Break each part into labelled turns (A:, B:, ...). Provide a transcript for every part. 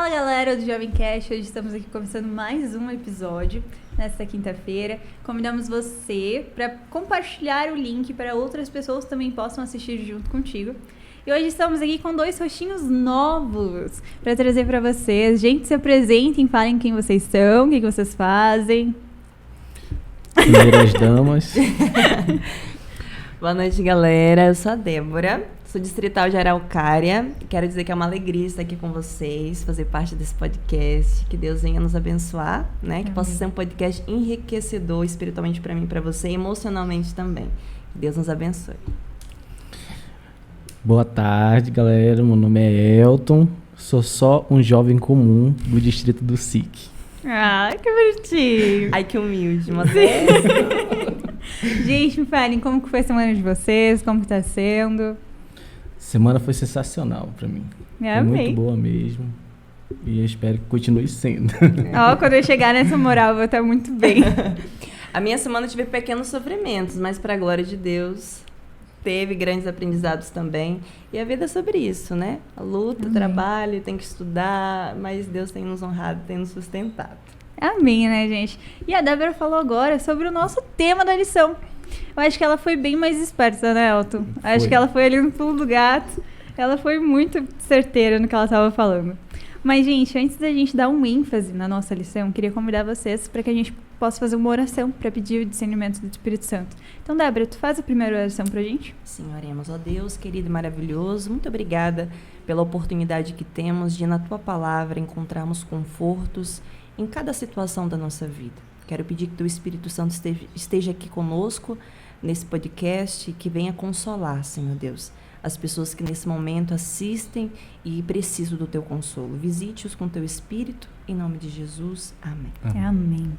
A: Fala galera do Jovem Cast, hoje estamos aqui começando mais um episódio nesta quinta-feira. Convidamos você para compartilhar o link para outras pessoas também possam assistir junto contigo. E hoje estamos aqui com 2 rostinhos novos para trazer para vocês. Gente, se apresentem, falem quem vocês são, o que vocês fazem.
B: Primeiras damas.
C: Boa noite, galera. Eu sou a Débora, sou distrital de Araucária. Quero dizer que é uma alegria estar aqui com vocês, fazer parte desse podcast. Que Deus venha nos abençoar, né? Que possa ser um podcast enriquecedor espiritualmente para mim e para você, e emocionalmente também. Que Deus nos abençoe.
B: Boa tarde, galera. Meu nome é Elton. Sou só um jovem comum do distrito do SIC.
A: Ah, que bonitinho.
C: Ai, que humilde, mas
A: Gente, me falem, como que foi a semana de vocês? Como que tá sendo?
B: Semana foi sensacional pra mim. Foi muito boa mesmo. E eu espero que continue sendo.
A: Ó, quando eu chegar nessa moral, eu vou estar muito bem.
C: A minha semana tive pequenos sofrimentos, mas para a glória de Deus, teve grandes aprendizados também. E a vida é sobre isso, né? A luta, o trabalho, tem que estudar, mas Deus tem nos honrado, tem nos sustentado.
A: Amém, né, gente? E a Débora falou agora sobre o nosso tema da lição. Eu acho que ela foi bem mais esperta, né, Elton? Acho que ela foi ali no pulo do gato. Ela foi muito certeira no que ela estava falando. Mas, gente, antes da gente dar um ênfase na nossa lição, eu queria convidar vocês para que a gente possa fazer uma oração para pedir o discernimento do Espírito Santo. Então, Débora, tu faz a primeira oração para a gente?
C: Sim, oremos. Ó Deus, querido e maravilhoso, muito obrigada pela oportunidade que temos de, na Tua Palavra, encontrarmos confortos em cada situação da nossa vida. Quero pedir que Teu Espírito Santo esteja aqui conosco nesse podcast e que venha consolar, Senhor Deus, as pessoas que nesse momento assistem e precisam do Teu consolo. Visite-os com Teu Espírito, em nome de Jesus. Amém.
A: Amém.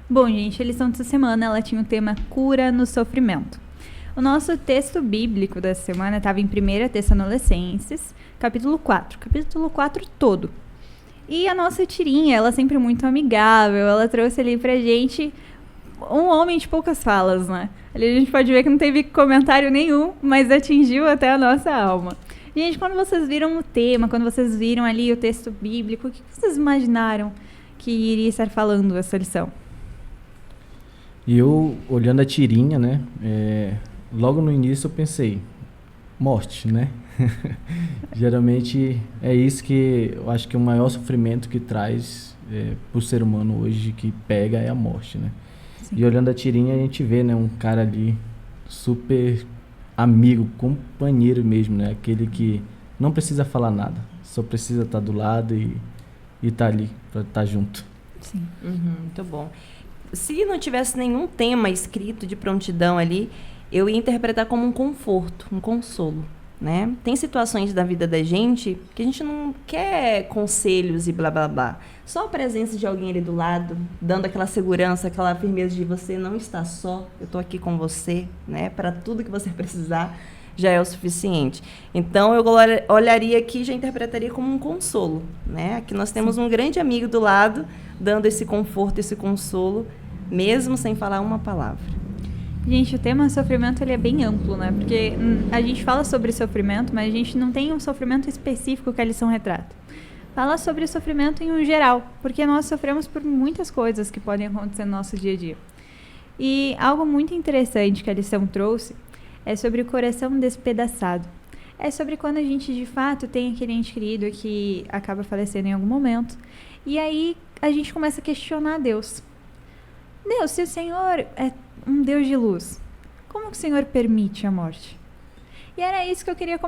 A: Bom, gente, a lição dessa semana, ela tinha o tema cura no sofrimento. O nosso texto bíblico dessa semana estava em 1 Tessalonicenses, capítulo 4 todo. E a nossa tirinha, ela é sempre muito amigável, ela trouxe ali pra gente um homem de poucas falas, né? Ali a gente pode ver que não teve comentário nenhum, mas atingiu até a nossa alma. Gente, quando vocês viram o tema, quando vocês viram ali o texto bíblico, o que vocês imaginaram que iria estar falando essa lição?
B: E eu, olhando a tirinha, né? Logo no início eu pensei, morte, né? Geralmente é isso que eu acho que o maior sofrimento que traz pro ser humano hoje, que pega, é a morte, né? Sim. E olhando a tirinha a gente vê, né, um cara ali super amigo, companheiro mesmo, né? Aquele que não precisa falar nada, só precisa estar do lado e tá ali para estar junto.
A: Sim.
C: Muito bom. Se não tivesse nenhum tema escrito de prontidão ali, eu ia interpretar como um conforto, um consolo, né? Tem situações da vida da gente que a gente não quer conselhos e blá blá blá. Só a presença de alguém ali do lado, dando aquela segurança, aquela firmeza de você não está só, eu estou aqui com você, né? Para tudo que você precisar, já é o suficiente. Então, eu olharia aqui e já interpretaria como um consolo, né? Aqui nós temos um grande amigo do lado, dando esse conforto, esse consolo, mesmo sem falar uma palavra.
A: Gente, o tema sofrimento, ele é bem amplo, né? Porque a gente fala sobre sofrimento, mas a gente não tem um sofrimento específico que a lição retrata. Fala sobre sofrimento em um geral, porque nós sofremos por muitas coisas que podem acontecer no nosso dia a dia. E algo muito interessante que a lição trouxe é sobre o coração despedaçado. É sobre quando a gente, de fato, tem aquele ente querido que acaba falecendo em algum momento. E aí a gente começa a questionar Deus. Deus, se o Senhor é um Deus de luz, como que o Senhor permite a morte? E era isso que eu queria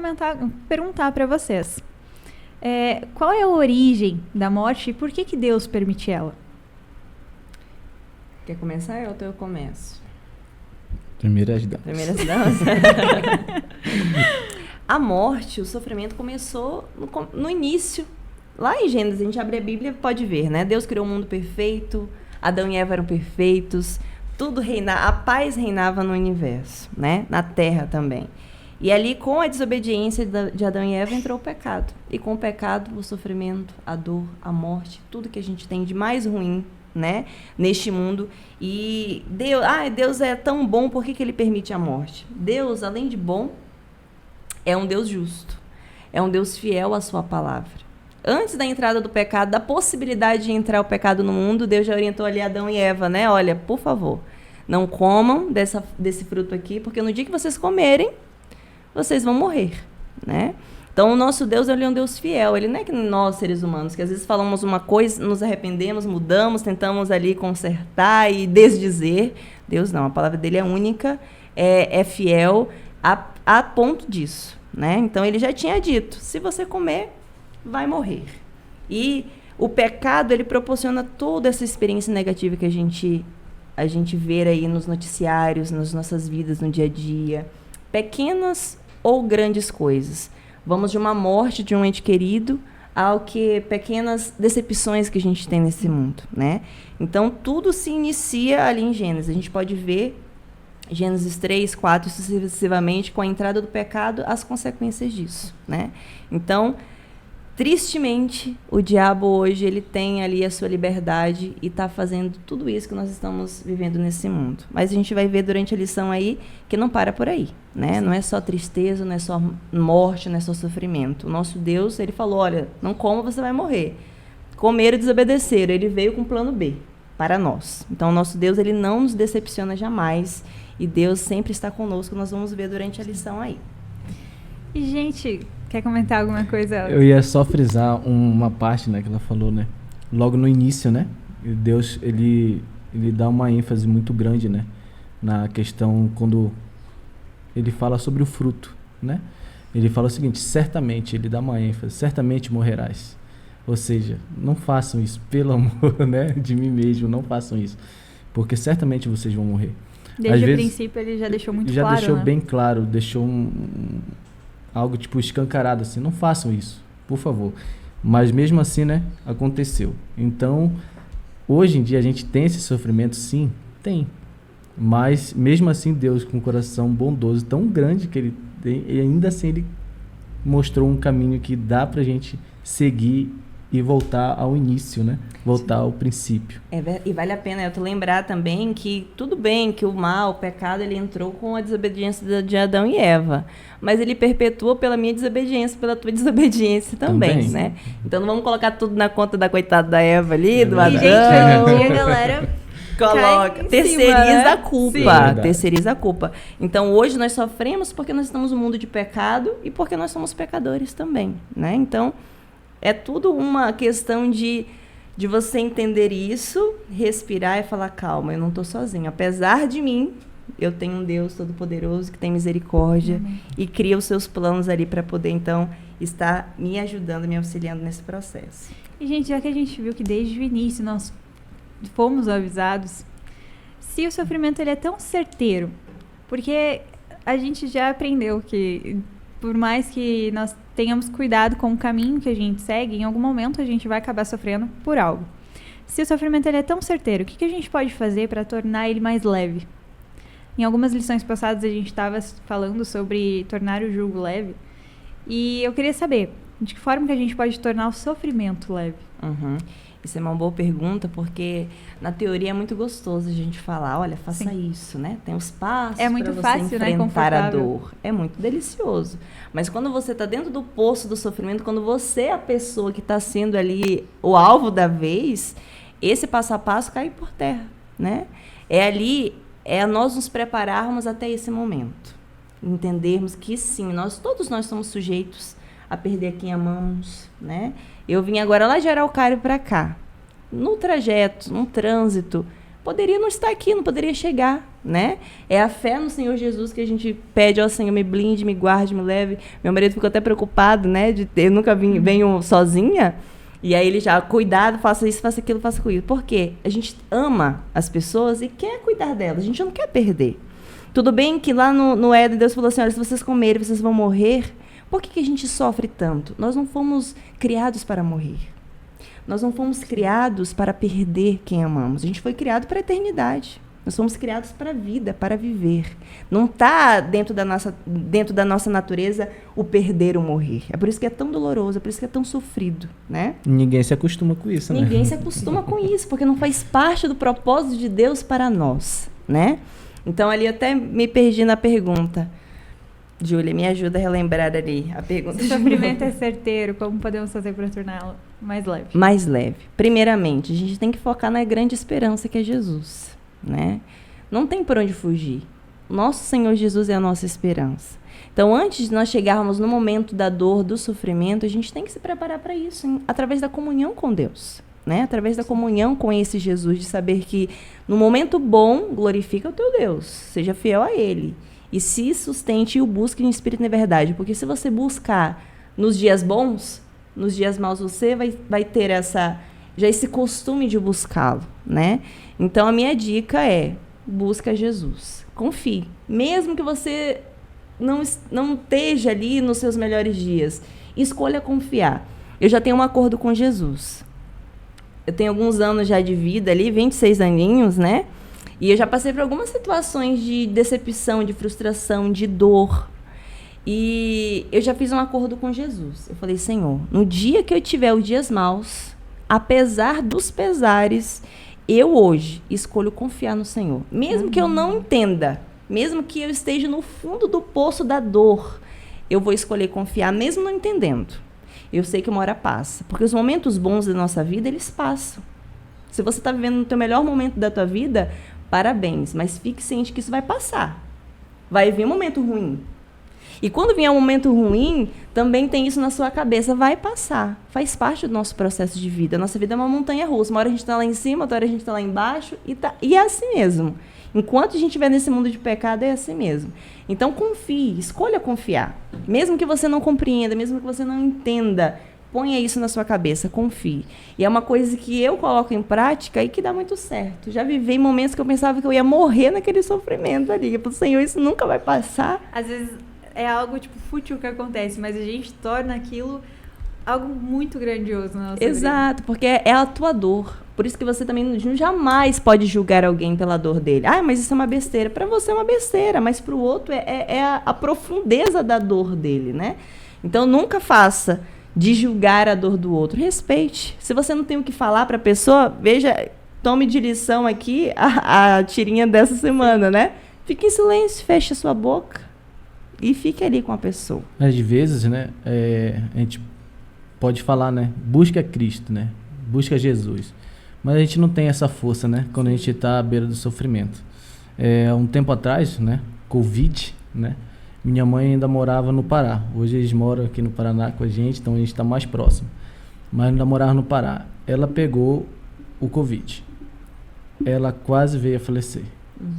A: perguntar para vocês. Qual é a origem da morte e por que Deus permite ela?
C: Quer começar, Elton? Eu começo.
B: Primeiras damas.
C: A morte, o sofrimento começou no início. Lá em Gênesis, a gente abre a Bíblia e pode ver, né? Deus criou o mundo perfeito, Adão e Eva eram perfeitos, tudo reinava, a paz reinava no universo, né? Na terra também. E ali, com a desobediência de Adão e Eva, entrou o pecado. E com o pecado, o sofrimento, a dor, a morte, tudo que a gente tem de mais ruim, né, neste mundo. E Deus é tão bom, por que Ele permite a morte? Deus, além de bom, é um Deus justo. É um Deus fiel à sua palavra. Antes da entrada do pecado, da possibilidade de entrar o pecado no mundo, Deus já orientou ali Adão e Eva, né? Olha, por favor, não comam desse fruto aqui, porque no dia que vocês comerem, vocês vão morrer, né? Então, o nosso Deus, ele é um Deus fiel. Ele não é que nós, seres humanos, que às vezes falamos uma coisa, nos arrependemos, mudamos, tentamos ali consertar e desdizer. Deus não, a palavra dele é única, é fiel a ponto disso, né? Então, ele já tinha dito, se você comer, vai morrer. E o pecado, ele proporciona toda essa experiência negativa que a gente vê aí nos noticiários, nas nossas vidas, no dia a dia. Pequenas ou grandes coisas. Vamos de uma morte de um ente querido ao que pequenas decepções que a gente tem nesse mundo, né? Então, tudo se inicia ali em Gênesis. A gente pode ver Gênesis 3, 4, sucessivamente, com a entrada do pecado, as consequências disso, né? Então, tristemente, o diabo hoje, ele tem ali a sua liberdade e está fazendo tudo isso que nós estamos vivendo nesse mundo. Mas a gente vai ver durante a lição aí que não para por aí, né? Não é só tristeza, não é só morte, não é só sofrimento. O nosso Deus, ele falou, olha, não coma, você vai morrer. Comer e desobedecer. Ele veio com o plano B para nós. Então, o nosso Deus, ele não nos decepciona jamais e Deus sempre está conosco. Nós vamos ver durante a lição aí.
A: E, gente, quer comentar alguma coisa?
B: Eu ia só frisar uma parte, né, que ela falou, né? Logo no início, né? Deus, ele dá uma ênfase muito grande, né? Na questão quando ele fala sobre o fruto, né? Ele fala o seguinte, certamente, ele dá uma ênfase, certamente morrerás. Ou seja, não façam isso, pelo amor, né, de mim mesmo, não façam isso. Porque certamente vocês vão morrer.
A: Desde o princípio ele já deixou muito claro,
B: já deixou
A: né?
B: bem claro, deixou algo tipo escancarado assim, não façam isso, por favor. Mas mesmo assim, né, aconteceu. Então, hoje em dia a gente tem esse sofrimento, sim, tem. Mas mesmo assim Deus com um coração bondoso tão grande que ele tem, e ainda assim ele mostrou um caminho que dá pra gente seguir e voltar ao início, né? Voltar ao princípio.
C: E vale a pena eu te lembrar também que tudo bem que o mal, o pecado, ele entrou com a desobediência de Adão e Eva, mas ele perpetua pela minha desobediência, pela tua desobediência também, né? Então não vamos colocar tudo na conta da coitada da Eva ali, do Adão.
A: E, gente, hoje em dia, galera,
C: coloca, terceiriza
A: cima, né?
C: a culpa, terceiriza a culpa. Então hoje nós sofremos porque nós estamos no mundo de pecado e porque nós somos pecadores também, né? Então é tudo uma questão de você entender isso, respirar e falar, calma, eu não estou sozinho. Apesar de mim, eu tenho um Deus todo-poderoso que tem misericórdia e cria os seus planos ali para poder, então, estar me ajudando, me auxiliando nesse processo.
A: E, gente, já que a gente viu que desde o início nós fomos avisados, se o sofrimento ele é tão certeiro, porque a gente já aprendeu que, por mais que nós tenhamos cuidado com o caminho que a gente segue, em algum momento a gente vai acabar sofrendo por algo. Se o sofrimento ele é tão certeiro, o que a gente pode fazer para tornar ele mais leve? Em algumas lições passadas a gente estava falando sobre tornar o jugo leve, e eu queria saber de que forma que a gente pode tornar o sofrimento leve.
C: Isso é uma boa pergunta, porque na teoria é muito gostoso a gente falar, olha, faça
A: Sim.
C: isso, né? Tem os passos
A: É muito
C: para você
A: fácil,
C: enfrentar
A: né?
C: a dor. É muito delicioso. Mas quando você está dentro do poço do sofrimento, quando você é a pessoa que está sendo ali o alvo da vez, esse passo a passo cai por terra, né? É nós nos prepararmos até esse momento. Entendermos que sim, todos nós somos sujeitos a perder quem amamos, né? Eu vim agora lá de Araucária para cá. No trajeto, no trânsito, poderia não estar aqui, não poderia chegar, né? É a fé no Senhor Jesus que a gente pede, ó Senhor, me blinde, me guarde, me leve. Meu marido ficou até preocupado, né? Eu nunca venho sozinha. E aí ele já, cuidado, faça isso, faça aquilo, faça aquilo. Por quê? A gente ama as pessoas e quer cuidar delas. A gente não quer perder. Tudo bem que lá no Éden, Deus falou assim, olha, se vocês comerem, vocês vão morrer. Por que a gente sofre tanto? Nós não fomos criados para morrer. Nós não fomos criados para perder quem amamos. A gente foi criado para a eternidade. Nós fomos criados para a vida, para viver. Não está dentro da nossa natureza o perder ou morrer. É por isso que é tão doloroso, é por isso que é tão sofrido, né?
B: Ninguém se acostuma com isso, né?
C: Ninguém se acostuma com isso, porque não faz parte do propósito de Deus para nós, né? Então, ali até me perdi na pergunta. Júlia, me ajuda a relembrar ali a pergunta.
A: Se o sofrimento é certeiro, como podemos fazer para torná-lo mais leve?
C: Mais leve. Primeiramente, a gente tem que focar na grande esperança que é Jesus, né? Não tem por onde fugir. Nosso Senhor Jesus é a nossa esperança. Então, antes de nós chegarmos no momento da dor, do sofrimento, a gente tem que se preparar para isso, hein? Através da comunhão com Deus, né? Através da comunhão com esse Jesus, de saber que no momento bom, glorifica o teu Deus, seja fiel a Ele. E se sustente e o busque em espírito e na verdade. Porque se você buscar nos dias bons, nos dias maus você vai ter já esse costume de buscá-lo, né? Então, a minha dica é, busca Jesus. Confie. Mesmo que você não esteja ali nos seus melhores dias, escolha confiar. Eu já tenho um acordo com Jesus. Eu tenho alguns anos já de vida ali, 26 aninhos, né? E eu já passei por algumas situações de decepção, de frustração, de dor. E eu já fiz um acordo com Jesus. Eu falei, Senhor, no dia que eu tiver os dias maus, apesar dos pesares, eu hoje escolho confiar no Senhor. Mesmo que eu não entenda, mesmo que eu esteja no fundo do poço da dor, eu vou escolher confiar, mesmo não entendendo. Eu sei que uma hora passa. Porque os momentos bons da nossa vida, eles passam. Se você está vivendo no teu melhor momento da tua vida, parabéns, mas fique ciente que isso vai passar. Vai vir um momento ruim. E quando vier um momento ruim, também tem isso na sua cabeça, vai passar. Faz parte do nosso processo de vida. Nossa vida é uma montanha-russa. Uma hora a gente está lá em cima, outra hora a gente está lá embaixo, e é assim mesmo. Enquanto a gente estiver nesse mundo de pecado, é assim mesmo. Então, confie, escolha confiar. Mesmo que você não compreenda, mesmo que você não entenda, ponha isso na sua cabeça, confie. E é uma coisa que eu coloco em prática e que dá muito certo. Já vivi momentos que eu pensava que eu ia morrer naquele sofrimento ali. Eu falei, Senhor, isso nunca vai passar.
A: Às vezes é algo, tipo, fútil que acontece, mas a gente torna aquilo algo muito grandioso na nossa vida.
C: Exato, porque é a tua dor. Por isso que você também jamais pode julgar alguém pela dor dele. Ah, mas isso é uma besteira. Para você é uma besteira, mas para o outro é a profundeza da dor dele, né? Então, nunca faça de julgar a dor do outro. Respeite. Se você não tem o que falar para a pessoa, veja, tome de lição aqui a tirinha dessa semana, né? Fique em silêncio, feche a sua boca e fique ali com a pessoa.
B: Às vezes, né, a gente pode falar, né, busca Cristo, né, busca Jesus. Mas a gente não tem essa força, né, quando a gente está à beira do sofrimento. Um tempo atrás, né, Covid, né, minha mãe ainda morava no Pará. Hoje eles moram aqui no Paraná com a gente, então a gente está mais próximo. Mas ainda morava no Pará. Ela pegou o Covid. Ela quase veio a falecer.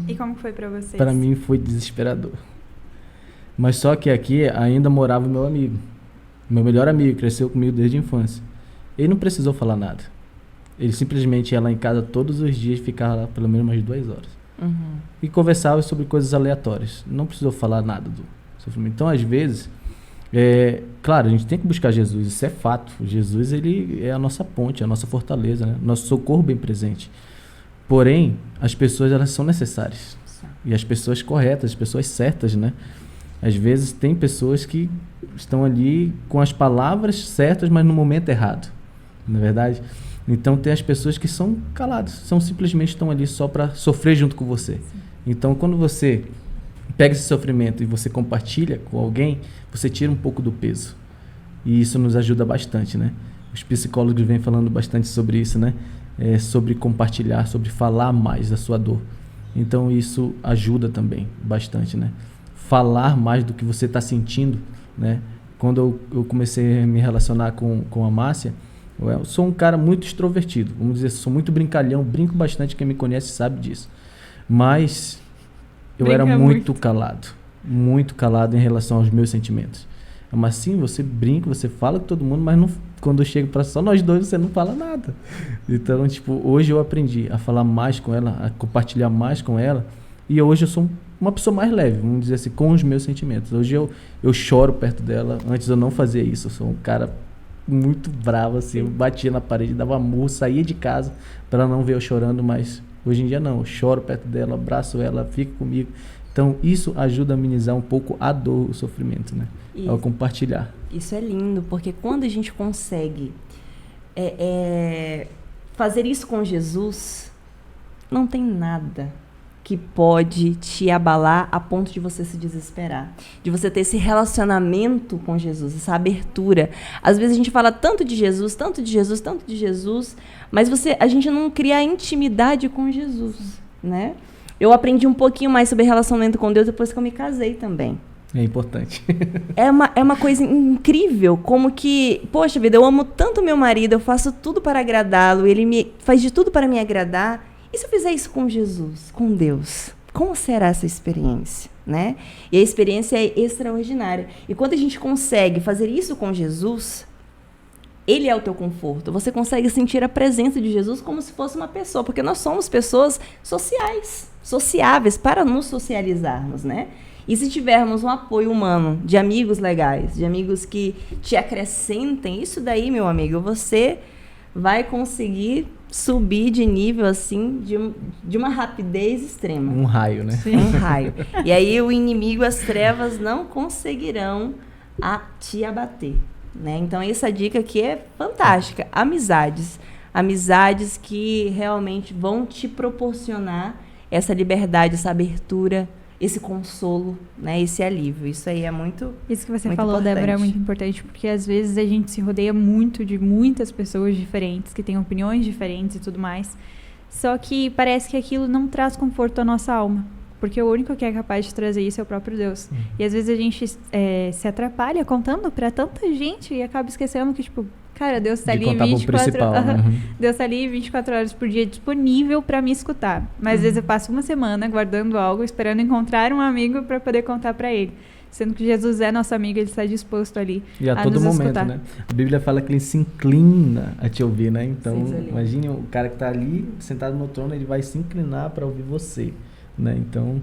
A: E como foi para vocês?
B: Para mim foi desesperador. Mas só que aqui ainda morava o meu amigo. Meu melhor amigo, cresceu comigo desde a infância. Ele não precisou falar nada. Ele simplesmente ia lá em casa todos os dias e ficava lá pelo menos umas 2 horas. E conversava sobre coisas aleatórias. Não precisou falar nada do sofrimento. Então, às vezes, claro, a gente tem que buscar Jesus, isso é fato. Jesus, ele é a nossa ponte, a nossa fortaleza, né? Nosso socorro bem presente. Porém, as pessoas, elas são necessárias. E as pessoas corretas, as pessoas certas, né? Às vezes, tem pessoas que estão ali com as palavras certas, mas no momento errado. Não é verdade? Então, tem as pessoas que são caladas, simplesmente estão ali só para sofrer junto com você. Sim. Então, quando você pega esse sofrimento e você compartilha com alguém, você tira um pouco do peso. E isso nos ajuda bastante, né? Os psicólogos vêm falando bastante sobre isso, né? Sobre compartilhar, sobre falar mais da sua dor. Então, isso ajuda também bastante, né? Falar mais do que você está sentindo, né? Quando eu comecei a me relacionar com a Márcia, eu sou um cara muito extrovertido, vamos dizer, sou muito brincalhão, brinco bastante, quem me conhece sabe disso. Mas eu era muito calado em relação aos meus sentimentos. Mas sim, você brinca, você fala com todo mundo, mas não, quando eu chego para só nós dois, você não fala nada. Então, tipo, hoje eu aprendi a falar mais com ela, a compartilhar mais com ela, e hoje eu sou uma pessoa mais leve, vamos dizer assim, com os meus sentimentos. Hoje eu choro perto dela, antes eu não fazia isso, eu sou um cara muito bravo, assim, eu batia na parede, dava murro, saía de casa para ela não ver eu chorando, mas hoje em dia não, eu choro perto dela, abraço ela, fica comigo. Então isso ajuda a amenizar um pouco a dor, o sofrimento, né? Ao compartilhar.
C: Isso é lindo, porque quando a gente consegue fazer isso com Jesus, não tem nada que pode te abalar a ponto de você se desesperar, de você ter esse relacionamento com Jesus, essa abertura. Às vezes a gente fala tanto de Jesus, tanto de Jesus, tanto de Jesus, mas a gente não cria intimidade com Jesus, né? Eu aprendi um pouquinho mais sobre relacionamento com Deus depois que eu me casei também.
B: É importante.
C: É uma coisa incrível, como que, poxa vida, eu amo tanto meu marido, eu faço tudo para agradá-lo, ele faz de tudo para me agradar. E se eu fizer isso com Jesus, com Deus? Como será essa experiência, né? E a experiência é extraordinária. E quando a gente consegue fazer isso com Jesus, Ele é o teu conforto. Você consegue sentir a presença de Jesus como se fosse uma pessoa, porque nós somos pessoas sociáveis para nos socializarmos, né? E se tivermos um apoio humano, de amigos legais, de amigos que te acrescentem, isso daí, meu amigo, você vai conseguir subir de nível, assim, de uma rapidez extrema.
B: Um raio, né?
C: Sim. Um raio. E aí o inimigo, as trevas, não conseguirão te abater, né? Então, essa dica aqui é fantástica. Amizades. Amizades que realmente vão te proporcionar essa liberdade, essa abertura, esse consolo, né? Esse alívio. Isso aí é muito
A: Isso que você
C: muito
A: falou,
C: importante.
A: Débora, é muito importante, porque às vezes a gente se rodeia muito de muitas pessoas diferentes, que têm opiniões diferentes e tudo mais. Só que parece que aquilo não traz conforto à nossa alma, porque o único que é capaz de trazer isso é o próprio Deus. E às vezes a gente se atrapalha contando pra tanta gente e acaba esquecendo que, tipo, cara, Deus tá ali 24 horas.
B: Né?
A: Deus tá ali 24 horas por dia disponível pra me escutar. Mas às vezes eu passo uma semana guardando algo, esperando encontrar um amigo pra poder contar pra ele. Sendo que Jesus é nosso amigo, ele está disposto ali
B: e a todo
A: nos
B: momento,
A: escutar.
B: né? A Bíblia fala que ele se inclina a te ouvir, né? Então,
C: Sim,
B: imagine o cara que está ali, sentado no trono, ele vai se inclinar para ouvir você, né? Então,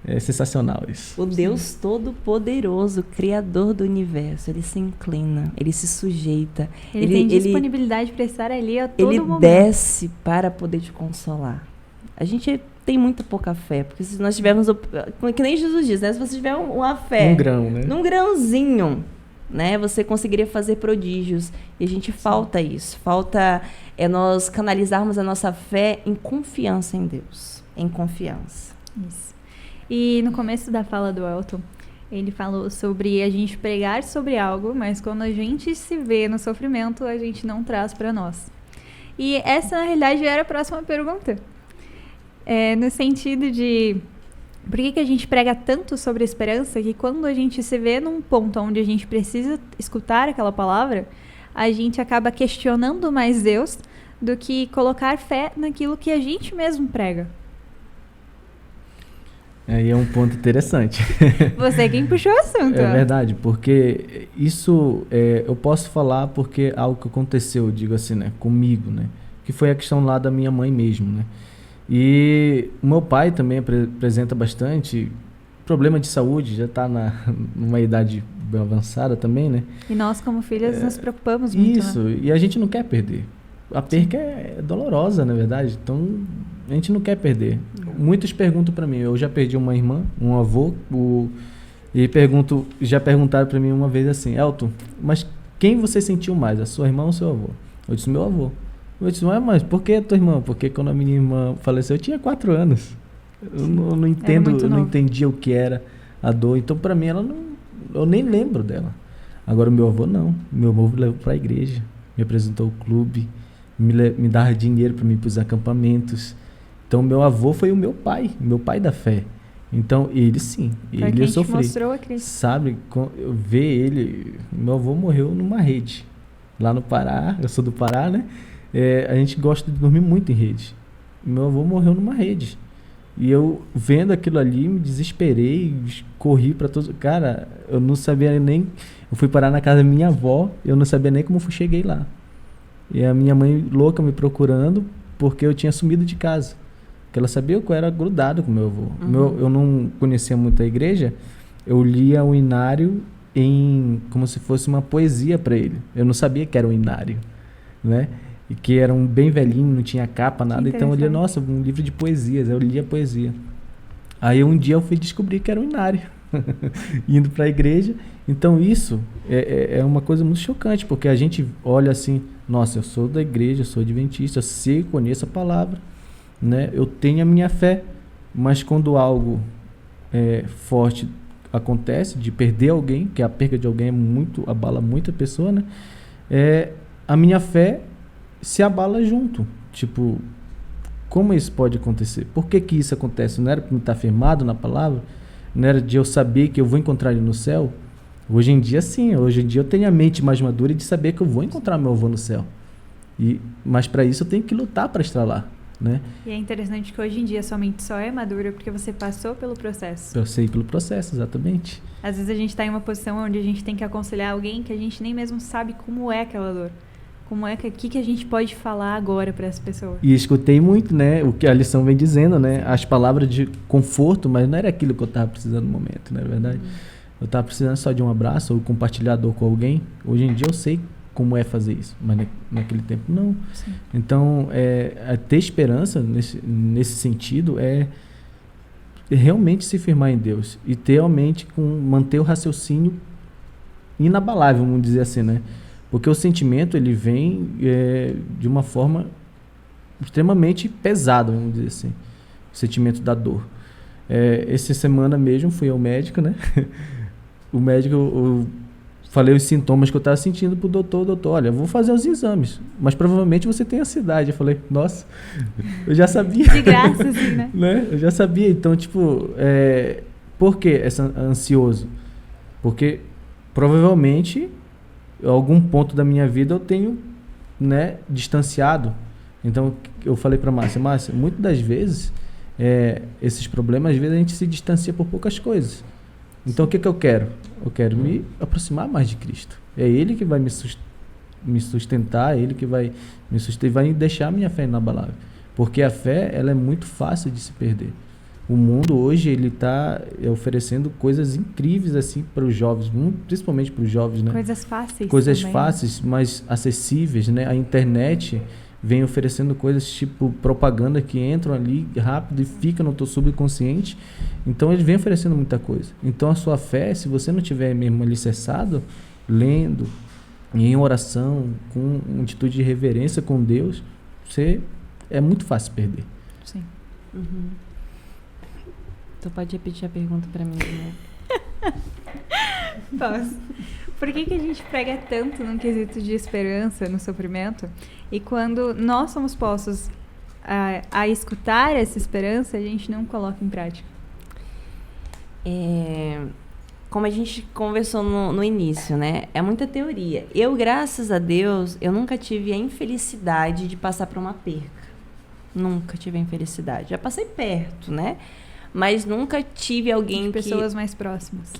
B: é sensacional isso.
C: O Deus Todo-Poderoso, Criador do Universo, ele se inclina, ele se sujeita.
A: Ele tem disponibilidade para estar ali a todo momento.
C: Ele desce para poder te consolar. A gente tem muita pouca fé, porque se nós tivermos, que nem Jesus diz, né? Se você tiver uma fé,
B: um grão, né?
C: Num grãozinho, né? Você conseguiria fazer prodígios. E a gente falta isso. Falta nós canalizarmos a nossa fé em confiança em Deus. Em confiança.
A: Isso. E no começo da fala do Elton, ele falou sobre a gente pregar sobre algo, mas quando a gente se vê no sofrimento, a gente não traz para nós. E essa, na realidade, era a próxima pergunta. No sentido de por que a gente prega tanto sobre a esperança que quando a gente se vê num ponto onde a gente precisa escutar aquela palavra, a gente acaba questionando mais Deus do que colocar fé naquilo que a gente mesmo prega.
B: Aí é um ponto interessante.
A: Você quem puxou o assunto.
B: É verdade, porque isso eu posso falar porque é algo que aconteceu, digo assim, né, comigo, né, que foi a questão lá da minha mãe mesmo, né. E o meu pai também apresenta bastante problema de saúde, já está numa idade bem avançada também, né.
A: E nós, como filhas, nos preocupamos muito.
B: Isso,
A: né?
B: E a gente não quer perder. A perca é dolorosa, na verdade, então a gente não quer perder. Muitos perguntam para mim, eu já perdi uma irmã, um avô, e já perguntaram para mim uma vez assim, Elton, mas quem você sentiu mais, a sua irmã ou o seu avô? Eu disse, meu avô. Eu disse, mas por que a tua irmã? Porque quando a minha irmã faleceu, eu tinha 4 anos. Eu não entendo, eu não entendia o que era a dor. Então, para mim, eu nem lembro dela. Agora, o meu avô não. Meu avô me levou para a igreja, me apresentou o clube, me dava dinheiro para mim para os acampamentos. Então, meu avô foi o meu pai da fé. Então, ele sim, ele eu sofri.
A: Mostrou a Cristo.
B: Sabe, eu ver ele, meu avô morreu numa rede, lá no Pará, eu sou do Pará, né? A gente gosta de dormir muito em rede. Meu avô morreu numa rede. E eu, vendo aquilo ali, me desesperei, corri para todos. Cara, eu não sabia nem... Eu fui parar na casa da minha avó, eu não sabia nem como cheguei lá. E a minha mãe louca me procurando, porque eu tinha sumido de casa. Porque ela sabia que eu era grudado com meu avô. Eu não conhecia muito a igreja, eu lia o inário como se fosse uma poesia para ele. Eu não sabia que era um inário, né? E que era um bem velhinho, não tinha capa, nada. Então eu lia, nossa, um livro de poesias. Eu lia poesia. Aí um dia eu fui descobrir que era um inário, indo para a igreja. Então isso é uma coisa muito chocante, porque a gente olha assim, nossa, eu sou da igreja, eu sou adventista, eu sei, conheço a palavra, né? Eu tenho a minha fé, Mas quando algo forte acontece, de perder alguém, que a perda de alguém abala muito a pessoa, né? A minha fé se abala junto. Tipo, como isso pode acontecer? Por que isso acontece? Não era para me estar firmado na palavra? Não era de eu saber que eu vou encontrar ele no céu? Hoje em dia, sim. Hoje em dia eu tenho a mente mais madura de saber que eu vou encontrar meu avô no céu. Mas para isso eu tenho que lutar para estar lá, né?
A: E é interessante que hoje em dia sua mente só é madura porque você passou pelo processo.
B: Eu sei pelo processo, exatamente.
A: Às vezes a gente está em uma posição onde a gente tem que aconselhar alguém que a gente nem mesmo sabe como é aquela dor. Como é que a gente pode falar agora para essa pessoa?
B: E escutei muito, né, o que a lição vem dizendo, né, as palavras de conforto, mas não era aquilo que eu estava precisando no momento, não é verdade? Eu estava precisando só de um abraço ou compartilhar dor com alguém. Hoje em dia eu sei como é fazer isso, mas naquele tempo não. Sim. Então, ter esperança nesse sentido é realmente se firmar em Deus e ter realmente manter o raciocínio inabalável, vamos dizer assim, né? Porque o sentimento, ele vem de uma forma extremamente pesada, vamos dizer assim. O sentimento da dor. Essa semana mesmo fui ao médico, né? O médico, eu falei os sintomas que eu estava sentindo pro doutor, olha, eu vou fazer os exames, mas provavelmente você tem ansiedade. Eu falei, nossa, eu já sabia.
A: De graça, assim, né?
B: Né? Eu já sabia. Então, tipo, por que ansioso? Porque provavelmente em algum ponto da minha vida eu tenho, né, distanciado. Então eu falei para Márcia, muitas das vezes esses problemas, às vezes a gente se distancia por poucas coisas. Então o que eu quero? Eu quero me aproximar mais de Cristo. É Ele que vai me sustentar, é Ele que vai me sustentar e vai deixar a minha fé inabalável. Porque a fé, ela é muito fácil de se perder. O mundo hoje, ele está oferecendo coisas incríveis assim para os jovens, principalmente para os jovens, né?
A: Coisas fáceis.
B: Coisas
A: também,
B: fáceis, mas acessíveis, né? A internet vem oferecendo coisas tipo propaganda que entram ali rápido e fica no teu subconsciente. Então, ele vem oferecendo muita coisa. Então, a sua fé, se você não tiver mesmo alicerçado, lendo, em oração, com uma atitude de reverência com Deus, é muito fácil perder.
A: Sim.
C: Uhum. Tu pode repetir a pergunta para mim, né?
A: Posso. Por que a gente prega tanto num quesito de esperança no sofrimento e quando nós somos postos a escutar essa esperança, a gente não coloca em prática?
C: Como a gente conversou no início, né? É muita teoria. Eu, graças a Deus, eu nunca tive a infelicidade de passar por uma perca. Nunca tive a infelicidade. Já passei perto, né? Mas nunca tive alguém
A: pessoas mais próximas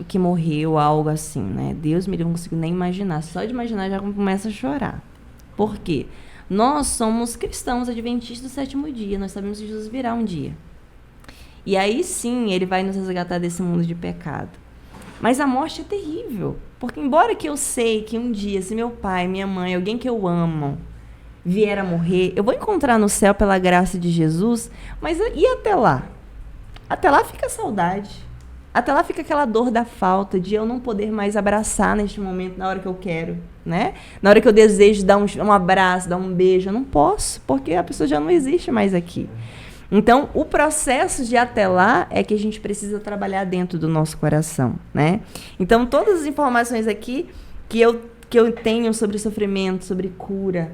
C: que morreu, algo assim, né? Deus me livre, não consigo nem imaginar. Só de imaginar já começa a chorar. Por quê? Nós somos cristãos adventistas do sétimo dia. Nós sabemos que Jesus virá um dia. E aí sim, ele vai nos resgatar desse mundo de pecado. Mas a morte é terrível. Porque embora que eu sei que um dia, se meu pai, minha mãe, alguém que eu amo, vier a morrer, eu vou encontrar no céu pela graça de Jesus, mas e até lá? Até lá fica a saudade. Até lá fica aquela dor da falta, de eu não poder mais abraçar neste momento, na hora que eu quero, né? Na hora que eu desejo dar um abraço, dar um beijo, eu não posso, porque a pessoa já não existe mais aqui. Então, o processo de até lá é que a gente precisa trabalhar dentro do nosso coração, né? Então, todas as informações aqui que eu tenho sobre sofrimento, sobre cura,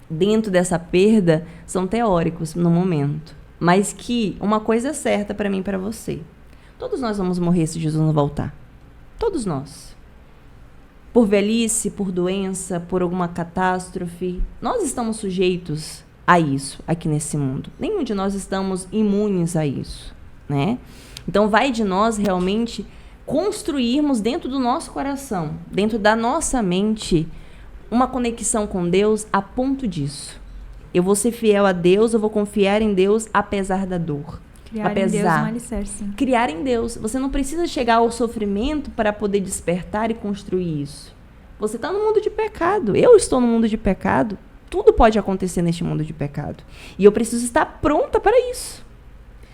C: dentro dessa perda, são teóricos no momento. Mas que uma coisa é certa para mim e para você. Todos nós vamos morrer se Jesus não voltar. Todos nós. Por velhice, por doença, por alguma catástrofe. Nós estamos sujeitos a isso aqui nesse mundo. Nenhum de nós estamos imunes a isso, né? Então vai de nós realmente construirmos dentro do nosso coração, dentro da nossa mente, uma conexão com Deus a ponto disso. Eu vou ser fiel a Deus, eu vou confiar em Deus apesar da dor.
A: Criar em Deus um alicerce.
C: Criar em Deus. Você não precisa chegar ao sofrimento para poder despertar e construir isso. Você está no mundo de pecado. Eu estou no mundo de pecado. Tudo pode acontecer neste mundo de pecado. E eu preciso estar pronta para isso.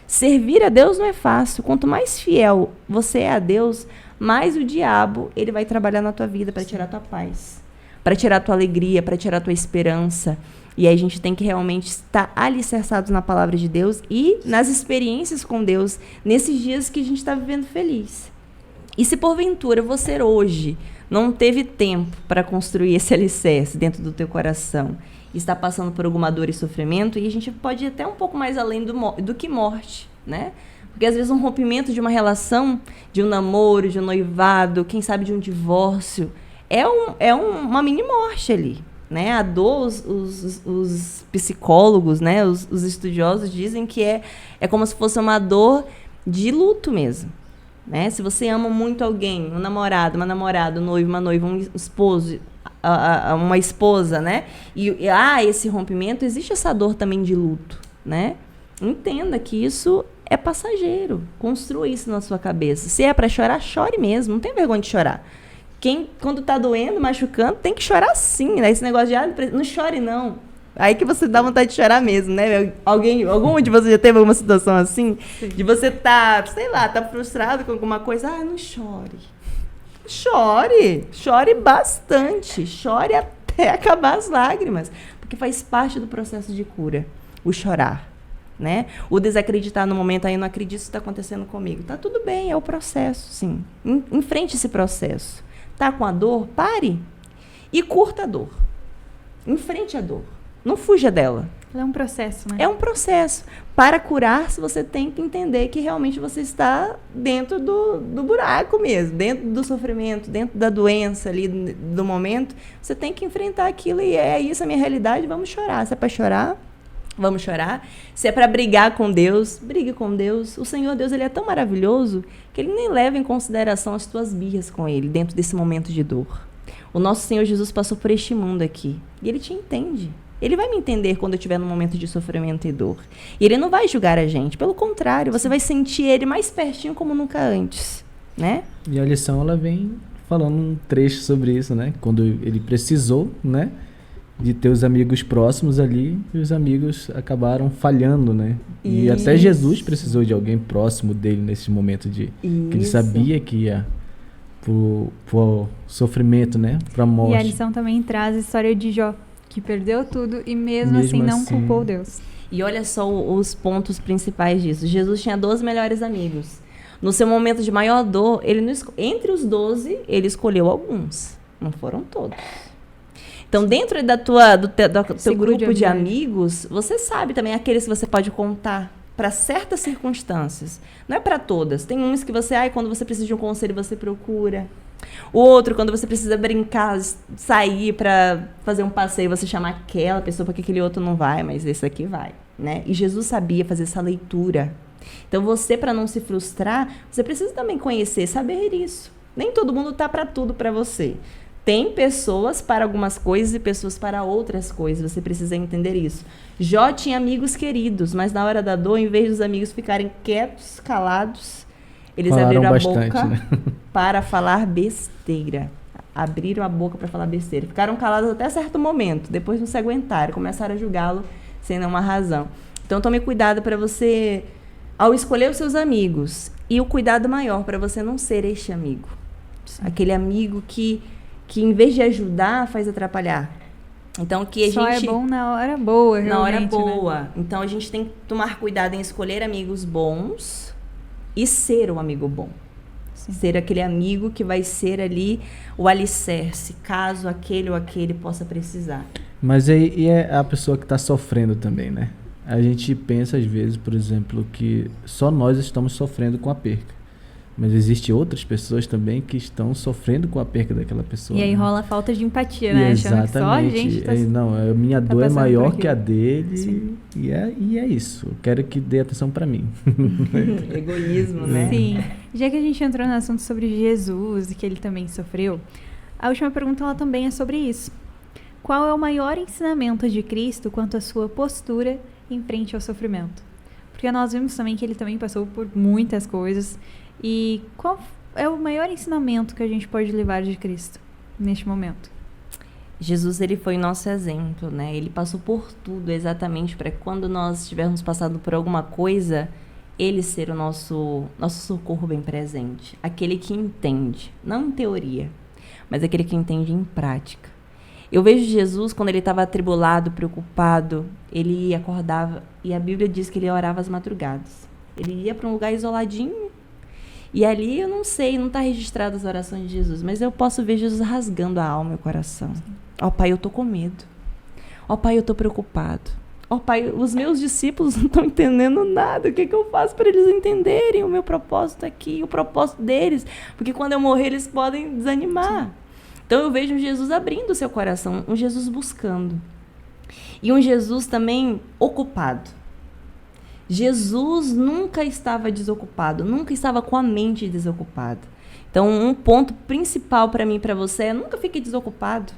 C: Servir a Deus não é fácil. Quanto mais fiel você é a Deus, mais o diabo ele vai trabalhar na tua vida para tirar a tua paz, para tirar a tua alegria, para tirar a tua esperança. E aí a gente tem que realmente estar alicerçados na palavra de Deus e nas experiências com Deus, nesses dias que a gente está vivendo feliz. E se porventura você hoje não teve tempo para construir esse alicerce dentro do teu coração, está passando por alguma dor e sofrimento, e a gente pode ir até um pouco mais além do que morte, né? Porque às vezes um rompimento de uma relação, de um namoro, de um noivado, quem sabe de um divórcio, é uma mini morte ali, né? A dor, os psicólogos, né? Os estudiosos dizem que é como se fosse uma dor de luto mesmo, né? Se você ama muito alguém, um namorado, uma namorada, um noivo, uma noiva, um esposo, uma esposa, né? E esse rompimento, existe essa dor também de luto, né? Entenda que isso é passageiro. Construa isso na sua cabeça. Se é para chorar, chore mesmo. Não tem vergonha de chorar. Quando tá doendo, machucando, tem que chorar sim, né? Esse negócio de, não chore não. Aí que você dá vontade de chorar mesmo, né? Algum de vocês já teve alguma situação assim? Sim. De você tá frustrado com alguma coisa? Não chore. Chore bastante, chore até acabar as lágrimas, porque faz parte do processo de cura, o chorar, né? O desacreditar no momento, aí não acredito que isso está acontecendo comigo. Tá tudo bem, é o processo, sim. Enfrente esse processo. Tá com a dor? Pare e curta a dor. Enfrente a dor, não fuja dela.
A: É um processo, né?
C: É um processo. Para curar-se, você tem que entender que realmente você está dentro do buraco mesmo, dentro do sofrimento, dentro da doença ali, do momento. Você tem que enfrentar aquilo e é isso a minha realidade, vamos chorar. Se é para chorar, vamos chorar. Se é para brigar com Deus, brigue com Deus. O Senhor Deus, ele é tão maravilhoso que ele nem leva em consideração as tuas birras com ele, dentro desse momento de dor. O nosso Senhor Jesus passou por este mundo aqui e ele te entende. Ele vai me entender quando eu estiver num momento de sofrimento e dor. E ele não vai julgar a gente. Pelo contrário, você vai sentir ele mais pertinho como nunca antes, né?
B: E a lição, ela vem falando um trecho sobre isso, né? Quando ele precisou, né? De ter os amigos próximos ali, e os amigos acabaram falhando, né? E até Jesus precisou de alguém próximo dele nesse momento que ele sabia que ia pro sofrimento, né? Pra morte.
A: E a lição também traz a história de Jó, que perdeu tudo e mesmo assim não culpou Deus.
C: E olha só os pontos principais disso. Jesus tinha 12 melhores amigos. No seu momento de maior dor, entre os 12, ele escolheu alguns. Não foram todos. Então, dentro do teu grupo de amigos, você sabe também aqueles que você pode contar para certas circunstâncias. Não é para todas. Tem uns que você, quando você precisa de um conselho, você procura. O outro, quando você precisa brincar, sair para fazer um passeio, você chama aquela pessoa porque aquele outro não vai, mas esse aqui vai, né? E Jesus sabia fazer essa leitura. Então, você, para não se frustrar, você precisa também conhecer, saber isso. Nem todo mundo tá para tudo para você. Tem pessoas para algumas coisas e pessoas para outras coisas. Você precisa entender isso. Jó tinha amigos queridos, mas na hora da dor, em vez dos amigos ficarem quietos, calados, eles abriram a boca, né? Para falar besteira. Abriram a boca para falar besteira. Ficaram calados até certo momento. Depois não se aguentaram. Começaram a julgá-lo sem nenhuma razão. Então, tome cuidado para você, ao escolher os seus amigos, e o cuidado maior para você não ser este amigo. Sim. Aquele amigo que em vez de ajudar, faz atrapalhar. Então, que a
A: Só
C: gente...
A: é bom na hora boa, realmente.
C: Na hora boa.
A: Né?
C: Então, a gente tem que tomar cuidado em escolher amigos bons e ser um amigo bom. Sim. Ser aquele amigo que vai ser ali o alicerce, caso aquele ou aquele possa precisar.
B: Mas aí é a pessoa que está sofrendo também, né? A gente pensa, às vezes, por exemplo, que só nós estamos sofrendo com a perca. Mas existem outras pessoas também que estão sofrendo com a perca daquela pessoa.
A: E aí rola a falta de empatia, né? Achando que só a gente tá...
B: Não, a minha dor é maior que a dele. E é isso. Eu quero que dê atenção para mim.
C: Egoísmo, né?
A: Sim. Já que a gente entrou no assunto sobre Jesus e que ele também sofreu, a última pergunta ela também é sobre isso. Qual é o maior ensinamento de Cristo quanto à sua postura em frente ao sofrimento? Porque nós vimos também que ele também passou por muitas coisas. E qual é o maior ensinamento que a gente pode levar de Cristo neste momento?
C: Jesus, ele foi nosso exemplo, né? Ele passou por tudo exatamente para que quando nós estivermos passando por alguma coisa, ele ser o nosso socorro bem presente. Aquele que entende, não em teoria, mas aquele que entende em prática. Eu vejo Jesus, quando ele estava atribulado, preocupado, ele acordava, e a Bíblia diz que ele orava às madrugadas. Ele ia para um lugar isoladinho, e ali, eu não sei, não está registrado as orações de Jesus, mas eu posso ver Jesus rasgando a alma e o coração. Ó, Pai, eu estou com medo. Ó, Pai, eu estou preocupado. Ó, Pai, os meus discípulos não estão entendendo nada. O que eu faço para eles entenderem o meu propósito aqui, o propósito deles? Porque quando eu morrer, eles podem desanimar. Sim. Então, eu vejo Jesus abrindo o seu coração, um Jesus buscando. E um Jesus também ocupado. Jesus nunca estava desocupado, nunca estava com a mente desocupada. Então, um ponto principal para mim e para você é nunca fique desocupado.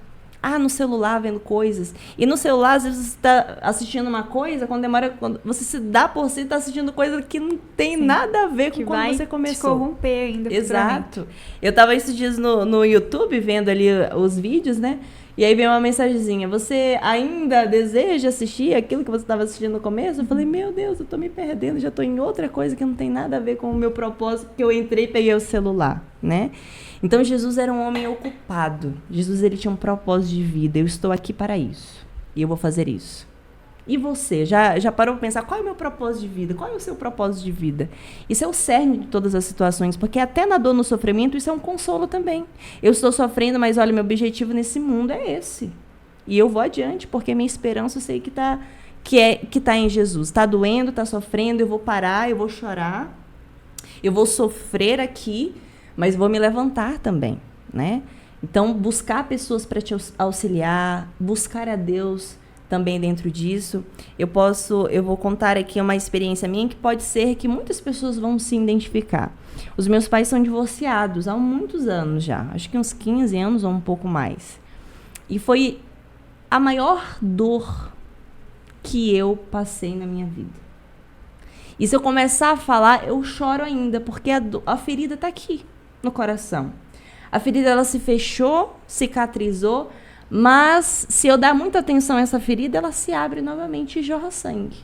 C: No celular vendo coisas. E no celular, às vezes, você está assistindo uma coisa, quando você se dá por si, está assistindo coisa que não tem nada a ver com quando você começou.
A: Te corromper ainda.
C: Exato. Eu estava esses dias no YouTube vendo ali os vídeos, né? E aí veio uma mensagenzinha: você ainda deseja assistir aquilo que você estava assistindo no começo? Eu falei, meu Deus, eu estou me perdendo, já estou em outra coisa que não tem nada a ver com o meu propósito, porque eu entrei e peguei o celular, né? Então, Jesus era um homem ocupado. Jesus, ele tinha um propósito de vida. Eu estou aqui para isso. E eu vou fazer isso. E você? Já parou para pensar qual é o meu propósito de vida? Qual é o seu propósito de vida? Isso é o cerne de todas as situações, porque até na dor, no sofrimento, isso é um consolo também. Eu estou sofrendo, mas olha, meu objetivo nesse mundo é esse. E eu vou adiante, porque minha esperança eu sei que tá em Jesus. Está doendo, está sofrendo, eu vou parar, eu vou chorar, eu vou sofrer aqui, mas vou me levantar também, né? Então, buscar pessoas para te auxiliar, buscar a Deus também dentro disso. Eu vou contar aqui uma experiência minha que pode ser que muitas pessoas vão se identificar. Os meus pais são divorciados há muitos anos já, acho que uns 15 anos ou um pouco mais. E foi a maior dor que eu passei na minha vida. E se eu começar a falar, eu choro ainda, porque a ferida está aqui no coração. A ferida, ela se fechou, cicatrizou, mas se eu dar muita atenção a essa ferida, ela se abre novamente e jorra sangue,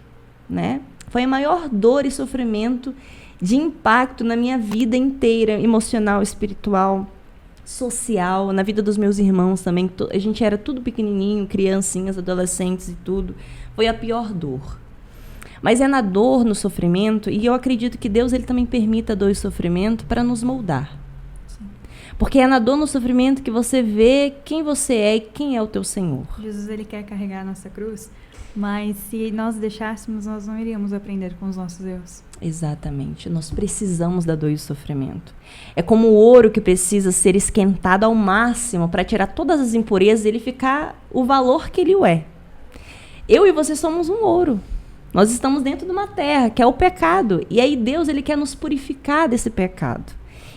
C: né? Foi a maior dor e sofrimento de impacto na minha vida inteira, emocional, espiritual, social, na vida dos meus irmãos também. A gente era tudo pequenininho, criancinhas, adolescentes e tudo. Foi a pior dor. Mas é na dor, no sofrimento, e eu acredito que Deus, ele também permita a dor e sofrimento para nos moldar. Porque é na dor, no sofrimento, que você vê quem você é e quem é o teu Senhor.
A: Jesus, ele quer carregar a nossa cruz, mas se nós deixássemos, nós não iríamos aprender com os nossos erros.
C: Exatamente. Nós precisamos da dor e do sofrimento. É como o ouro que precisa ser esquentado ao máximo para tirar todas as impurezas e ele ficar o valor que ele é. Eu e você somos um ouro. Nós estamos dentro de uma terra, que é o pecado. E aí Deus, ele quer nos purificar desse pecado.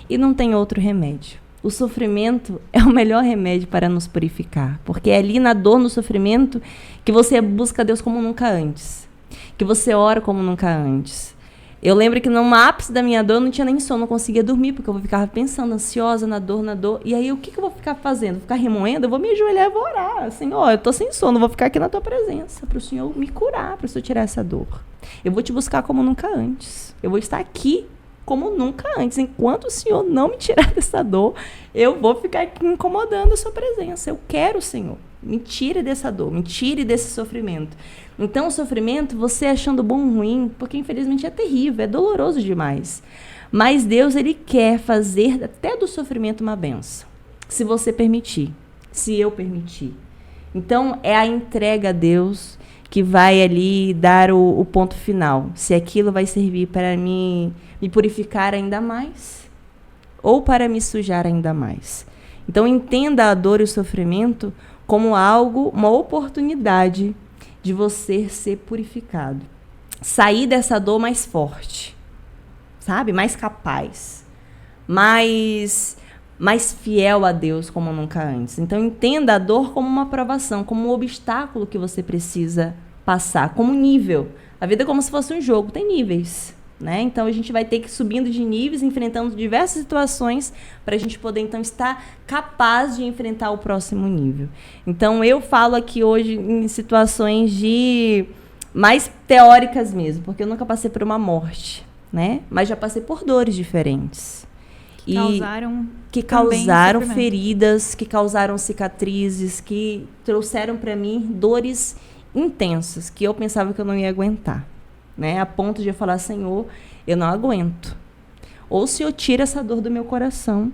C: E não tem outro remédio. O sofrimento é o melhor remédio para nos purificar, porque é ali na dor, no sofrimento, que você busca Deus como nunca antes, que você ora como nunca antes. Eu lembro que no ápice da minha dor, eu não tinha nem sono, não conseguia dormir, porque eu ficava pensando, ansiosa, na dor, e aí o que eu vou ficar fazendo? Vou ficar remoendo? Eu vou me ajoelhar e vou orar, Senhor, eu estou sem sono, vou ficar aqui na tua presença, para o Senhor me curar, para o Senhor tirar essa dor. Eu vou te buscar como nunca antes, eu vou estar aqui como nunca antes. Enquanto o Senhor não me tirar dessa dor, eu vou ficar aqui incomodando a sua presença. Eu quero, Senhor, me tire dessa dor, me tire desse sofrimento. Então, o sofrimento, você achando bom ou ruim, porque infelizmente é terrível, é doloroso demais. Mas Deus, ele quer fazer até do sofrimento uma bênção, se você permitir, se eu permitir. Então, é a entrega a Deus que vai ali dar o ponto final. Se aquilo vai servir para me purificar ainda mais ou para me sujar ainda mais. Então, entenda a dor e o sofrimento como algo, uma oportunidade de você ser purificado. Sair dessa dor mais forte, sabe? Mais capaz, mais fiel a Deus como nunca antes. Então, entenda a dor como uma provação, como um obstáculo que você precisa passar, como nível. A vida é como se fosse um jogo, tem níveis, né? Então, a gente vai ter que ir subindo de níveis, enfrentando diversas situações, para a gente poder, então, estar capaz de enfrentar o próximo nível. Então, eu falo aqui hoje em situações mais teóricas mesmo, porque eu nunca passei por uma morte, né? Mas já passei por dores diferentes.
A: que
C: causaram feridas, que causaram cicatrizes, que trouxeram para mim dores intensas, que eu pensava que eu não ia aguentar, né? A ponto de eu falar, Senhor, eu não aguento. Ou o Senhor tira essa dor do meu coração,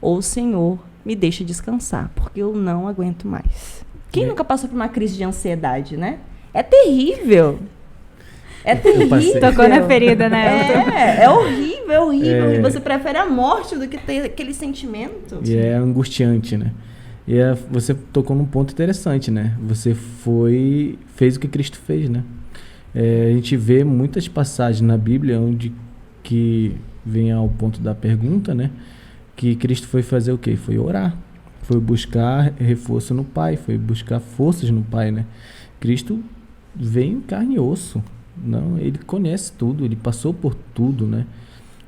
C: ou o Senhor me deixa descansar, porque eu não aguento mais. Quem nunca passou por uma crise de ansiedade, né? É terrível. É terrível.
A: Tocou na ferida,
C: né? É horrível, é horrível. E você prefere a morte do que ter aquele sentimento.
B: E é angustiante, né? E você tocou num ponto interessante, né? Você fez o que Cristo fez, né? A gente vê muitas passagens na Bíblia onde que vem ao ponto da pergunta, né? Que Cristo foi fazer o quê? Foi orar. Foi buscar reforço no Pai. Foi buscar forças no Pai, né? Cristo veio em carne e osso. Não, ele conhece tudo, ele passou por tudo, né?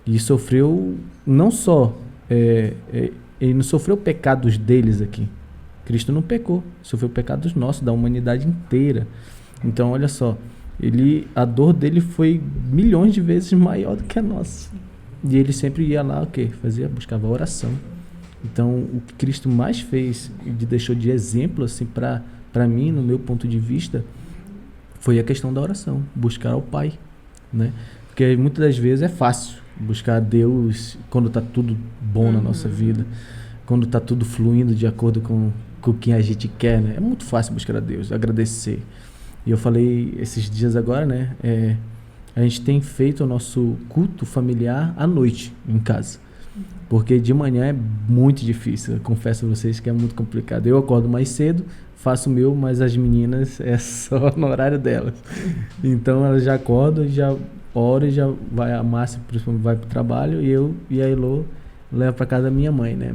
B: E sofreu não só... ele não sofreu pecados deles aqui. Cristo não pecou. Sofreu pecados nossos, da humanidade inteira. Então, olha só. A dor dele foi milhões de vezes maior do que a nossa. E ele sempre ia lá, o quê? Buscava oração. Então, o que Cristo mais fez e deixou de exemplo, assim, para mim, no meu ponto de vista, foi a questão da oração. Buscar ao Pai, né? Porque muitas das vezes é fácil buscar a Deus quando está tudo bom na nossa vida, quando está tudo fluindo de acordo com o que a gente quer, né? É muito fácil buscar a Deus, agradecer. E eu falei esses dias agora, né? A gente tem feito o nosso culto familiar à noite em casa. Porque de manhã é muito difícil. Eu confesso a vocês que é muito complicado. Eu acordo mais cedo, faço o meu, mas as meninas é só no horário delas. Então elas já acordam, já oram e já vai, a Márcia principalmente vai para o trabalho e eu e a Elô leva para casa da minha mãe, né?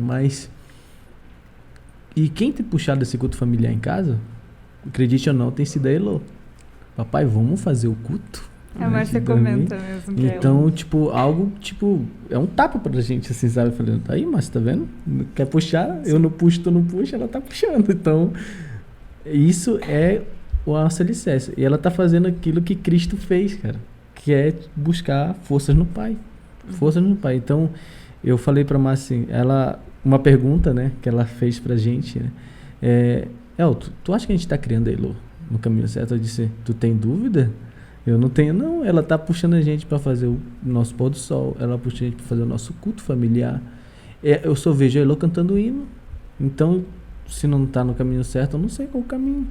B: E quem tem puxado esse culto familiar em casa, acredite ou não, tem sido a Elô. Papai, vamos fazer o culto?
A: A Márcia comenta mesmo.
B: Então, é um tapa pra gente, assim, sabe? Falando, aí, Márcia, tá vendo? Quer puxar? Eu não puxo, tu não puxa, ela tá puxando. Então, isso é o nosso alicerce. E ela tá fazendo aquilo que Cristo fez, cara, que é buscar forças no Pai. Forças no Pai. Então, eu falei pra Márcia, assim, uma pergunta, né, que ela fez pra gente, né? Tu acha que a gente tá criando a Elô no caminho certo? Eu disse, tu tem dúvida? Eu não tenho, não. Ela tá puxando a gente para fazer o nosso pôr do sol. Ela puxa a gente para fazer o nosso culto familiar. Eu só vejo a Elô cantando hino. Então, se não tá no caminho certo, eu não sei qual o caminho.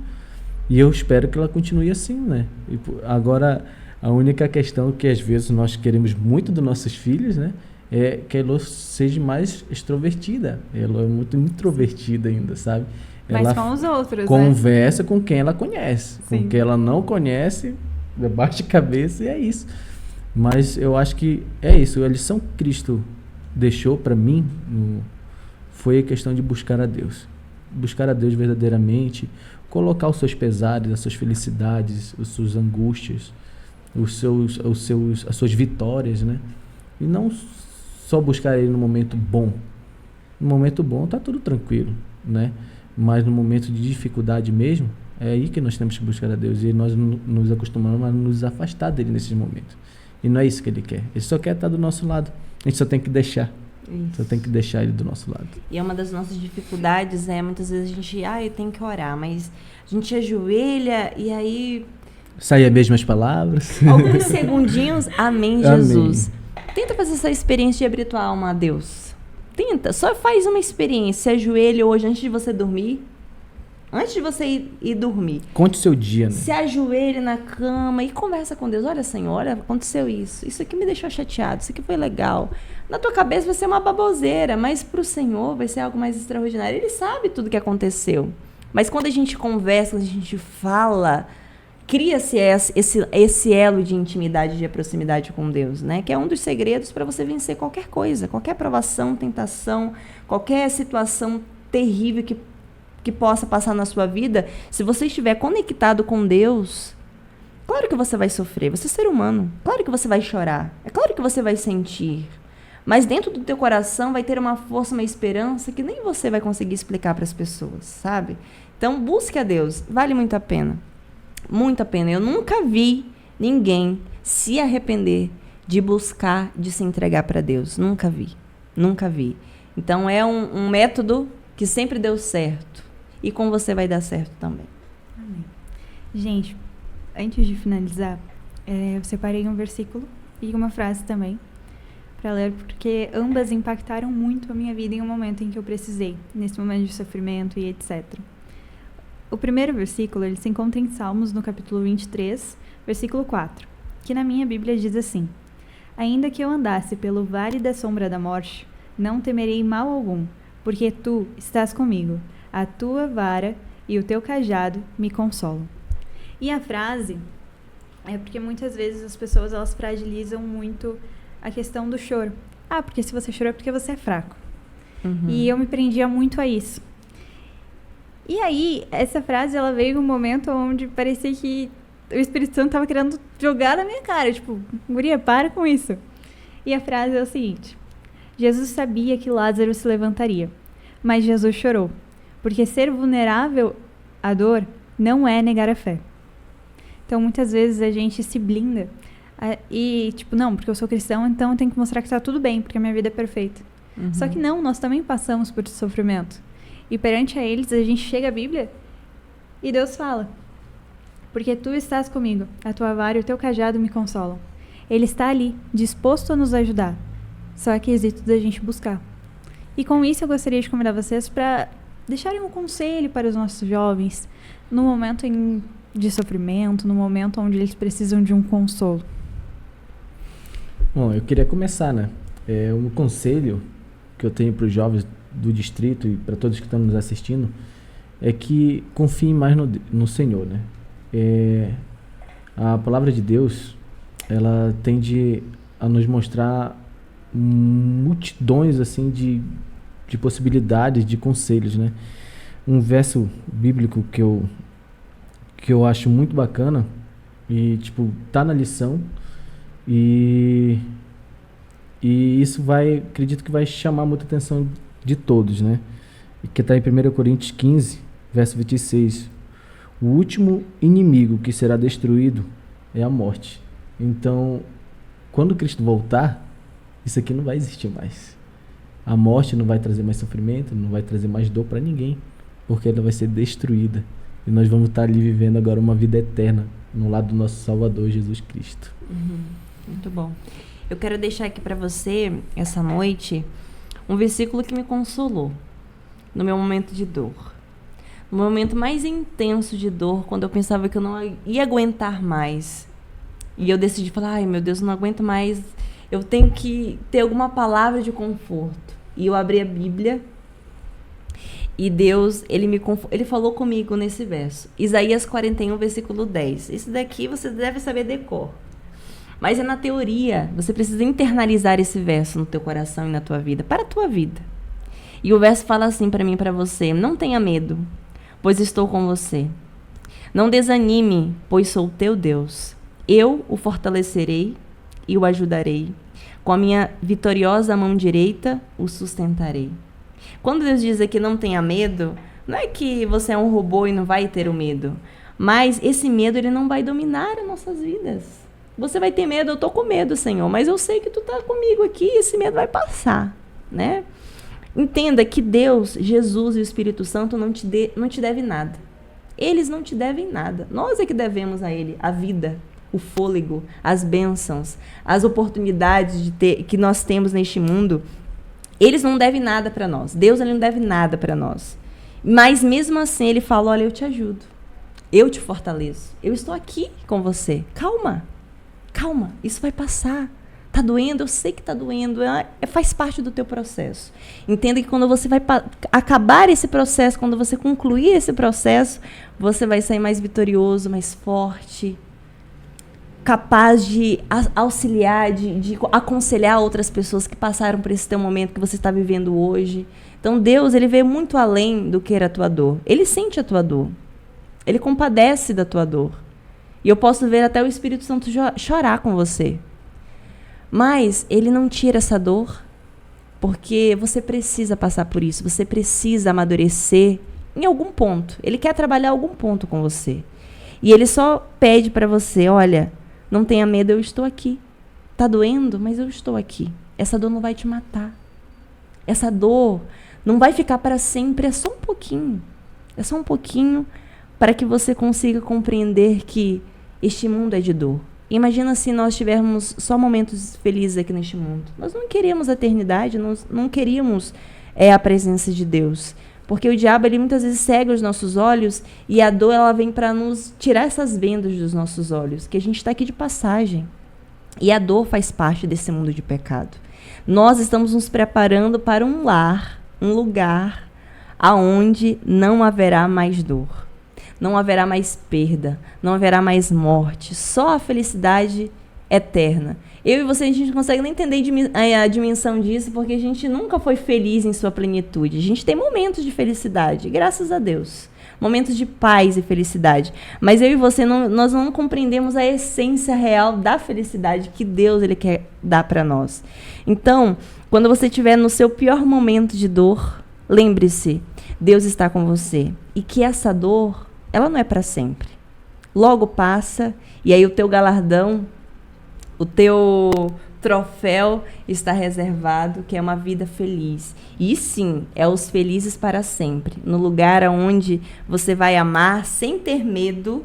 B: E eu espero que ela continue assim, né? Agora, a única questão que às vezes nós queremos muito dos nossos filhos, né? É que a Elô seja mais extrovertida. Ela é muito introvertida ainda, sabe?
A: Mas
B: ela
A: com os outros,
B: conversa, né? Com quem ela conhece.
A: Sim.
B: Com quem ela não conhece, baixa a cabeça e é isso. Mas eu acho que é isso. A lição que Cristo deixou para mim foi a questão de buscar a Deus. Buscar a Deus verdadeiramente, colocar os seus pesares, as suas felicidades, as suas angústias, as suas vitórias, né? E não só buscar Ele no momento bom. No momento bom tá tudo tranquilo, né? Mas no momento de dificuldade mesmo, é aí que nós temos que buscar a Deus. E nós nos acostumamos a nos afastar dele nesses momentos. E não é isso que ele quer. Ele só quer estar do nosso lado. A gente só tem que deixar. Isso. Só tem que deixar ele do nosso lado.
C: E é uma das nossas dificuldades, muitas vezes a gente, eu tenho que orar, mas a gente ajoelha e aí...
B: Sai as mesmas palavras.
C: Alguns segundinhos, amém, Jesus. Amém. Tenta fazer essa experiência de abrir tua alma a Deus. Tenta, só faz uma experiência. Se ajoelha hoje antes de você dormir. Antes de você ir dormir.
B: Conte o seu dia, né?
C: Se ajoelhe na cama e conversa com Deus. Olha, Senhor, olha, aconteceu isso. Isso aqui me deixou chateado. Isso aqui foi legal. Na tua cabeça vai ser uma baboseira, mas pro Senhor vai ser algo mais extraordinário. Ele sabe tudo que aconteceu. Mas quando a gente conversa, quando a gente fala, cria-se esse elo de intimidade, de proximidade com Deus, né? Que é um dos segredos para você vencer qualquer coisa, qualquer provação, tentação, qualquer situação terrível que possa passar na sua vida. Se você estiver conectado com Deus, claro que você vai sofrer, você é ser humano, claro que você vai chorar, é claro que você vai sentir, mas dentro do teu coração vai ter uma força, uma esperança que nem você vai conseguir explicar para as pessoas, sabe? Então busque a Deus, vale muito a pena, muito a pena. Eu nunca vi ninguém se arrepender de buscar, de se entregar para Deus, nunca vi. Nunca vi. Então, é um método que sempre deu certo. E com você vai dar certo também.
A: Amém. Gente, antes de finalizar, eu separei um versículo e uma frase também para ler, porque ambas impactaram muito a minha vida em um momento em que eu precisei, nesse momento de sofrimento e etc. O primeiro versículo, ele se encontra em Salmos, no capítulo 23, versículo 4, que na minha Bíblia diz assim: ainda que eu andasse pelo vale da sombra da morte, não temerei mal algum, porque tu estás comigo, a tua vara e o teu cajado me consolam. E a frase é porque muitas vezes as pessoas, elas fragilizam muito a questão do choro. Porque se você chorou é porque você é fraco.
C: Uhum.
A: E eu me prendia muito a isso. E aí, essa frase, ela veio em um momento onde parecia que o Espírito Santo estava querendo jogar na minha cara. Tipo, guria, para com isso. E a frase é o seguinte: Jesus sabia que Lázaro se levantaria, mas Jesus chorou, porque ser vulnerável à dor não é negar a fé. Então, muitas vezes a gente se blinda e, tipo, não, porque eu sou cristão, então eu tenho que mostrar que está tudo bem, porque a minha vida é perfeita.
C: Uhum.
A: Só que não, nós também passamos por sofrimento. E perante a eles, a gente chega à Bíblia e Deus fala: porque tu estás comigo, a tua vara e o teu cajado me consolam. Ele está ali, disposto a nos ajudar. Só é quesito da gente buscar. E com isso eu gostaria de convidar vocês para deixarem um conselho para os nossos jovens no momento de sofrimento, no momento onde eles precisam de um consolo.
B: Bom, eu queria começar, né? Um conselho que eu tenho para os jovens do distrito e para todos que estão nos assistindo é que confiem mais no Senhor, né? A palavra de Deus, ela tende a nos mostrar multidões assim de possibilidades, de conselhos, né? Um verso bíblico que eu acho muito bacana e, tipo, tá na lição e isso acredito que vai chamar muita atenção de todos, né? E que está em 1 Coríntios 15, verso 26. O último inimigo que será destruído é a morte. Então, quando Cristo voltar, isso aqui não vai existir mais. A morte não vai trazer mais sofrimento, não vai trazer mais dor para ninguém, porque ela vai ser destruída. E nós vamos estar ali vivendo agora uma vida eterna no lado do nosso Salvador, Jesus Cristo.
C: Uhum. Muito bom. Eu quero deixar aqui para você, essa noite, um versículo que me consolou no meu momento de dor. No momento mais intenso de dor, quando eu pensava que eu não ia aguentar mais. E eu decidi falar: ai meu Deus, eu não aguento mais, eu tenho que ter alguma palavra de conforto. E eu abri a Bíblia e Deus, ele falou comigo nesse verso. Isaías 41, versículo 10. Esse daqui você deve saber decor. Mas é na teoria, você precisa internalizar esse verso no teu coração e na tua vida, para a tua vida. E o verso fala assim para mim e para você: não tenha medo, pois estou com você. Não desanime, pois sou teu Deus. Eu o fortalecerei e o ajudarei. Com a minha vitoriosa mão direita, o sustentarei. Quando Deus diz aqui não tenha medo, não é que você é um robô e não vai ter o medo. Mas esse medo, ele não vai dominar as nossas vidas. Você vai ter medo, eu estou com medo, Senhor, mas eu sei que tu está comigo aqui e esse medo vai passar, né? Entenda que Deus, Jesus e o Espírito Santo não te deve nada. Eles não te devem nada. Nós é que devemos a Ele a vida, o fôlego, as bênçãos, as oportunidades que nós temos neste mundo. Eles não devem nada para nós. Deus, ele não deve nada para nós. Mas mesmo assim ele fala: olha, eu te ajudo. Eu te fortaleço. Eu estou aqui com você. Calma. Calma. Isso vai passar. Tá doendo? Eu sei que tá doendo. Faz parte do teu processo. Entenda que quando você vai acabar esse processo, quando você concluir esse processo, você vai sair mais vitorioso, mais forte, capaz de auxiliar, de aconselhar outras pessoas que passaram por esse teu momento que você está vivendo hoje. Então, Deus, ele vê muito além do que era a tua dor. Ele sente a tua dor. Ele compadece da tua dor. E eu posso ver até o Espírito Santo chorar com você. Mas ele não tira essa dor, porque você precisa passar por isso. Você precisa amadurecer em algum ponto. Ele quer trabalhar algum ponto com você. E ele só pede para você: olha, não tenha medo, eu estou aqui. Tá doendo, mas eu estou aqui. Essa dor não vai te matar. Essa dor não vai ficar para sempre, é só um pouquinho. É só um pouquinho para que você consiga compreender que este mundo é de dor. Imagina se nós tivermos só momentos felizes aqui neste mundo. Nós não queríamos a eternidade, nós não queríamos a presença de Deus. Porque o diabo, ele muitas vezes cega os nossos olhos e a dor, ela vem para nos tirar essas vendas dos nossos olhos, que a gente está aqui de passagem. E a dor faz parte desse mundo de pecado. Nós estamos nos preparando para um lar, um lugar aonde não haverá mais dor, não haverá mais perda, não haverá mais morte, só a felicidade eterna. Eu e você, a gente não consegue nem entender a dimensão disso, porque a gente nunca foi feliz em sua plenitude. A gente tem momentos de felicidade, graças a Deus. Momentos de paz e felicidade. Mas eu e você, nós não compreendemos a essência real da felicidade que Deus ele quer dar para nós. Então, quando você estiver no seu pior momento de dor, lembre-se, Deus está com você. E que essa dor, ela não é para sempre. Logo passa, e aí o teu galardão, o teu troféu está reservado, que é uma vida feliz. E sim, é os felizes para sempre. No lugar onde você vai amar sem ter medo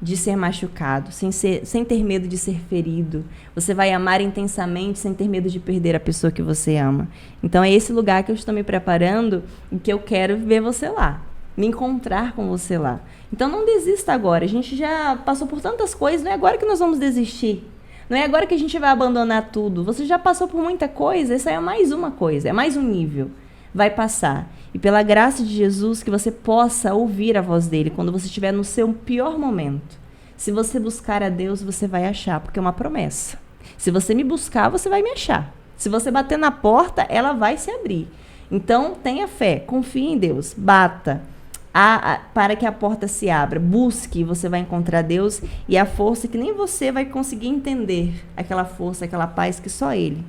C: de ser machucado, sem ter medo de ser ferido. Você vai amar intensamente sem ter medo de perder a pessoa que você ama. Então é esse lugar que eu estou me preparando e que eu quero ver você lá. Me encontrar com você lá. Então não desista agora. A gente já passou por tantas coisas, não é agora que nós vamos desistir. Não é agora que a gente vai abandonar tudo. Você já passou por muita coisa, essa é mais uma coisa, é mais um nível. Vai passar. E pela graça de Jesus, que você possa ouvir a voz dele quando você estiver no seu pior momento. Se você buscar a Deus, você vai achar, porque é uma promessa. Se você me buscar, você vai me achar. Se você bater na porta, ela vai se abrir. Então, tenha fé, confie em Deus, bata. Para que a porta se abra, busque, você vai encontrar Deus e a força que nem você vai conseguir entender, aquela força, aquela paz que só Ele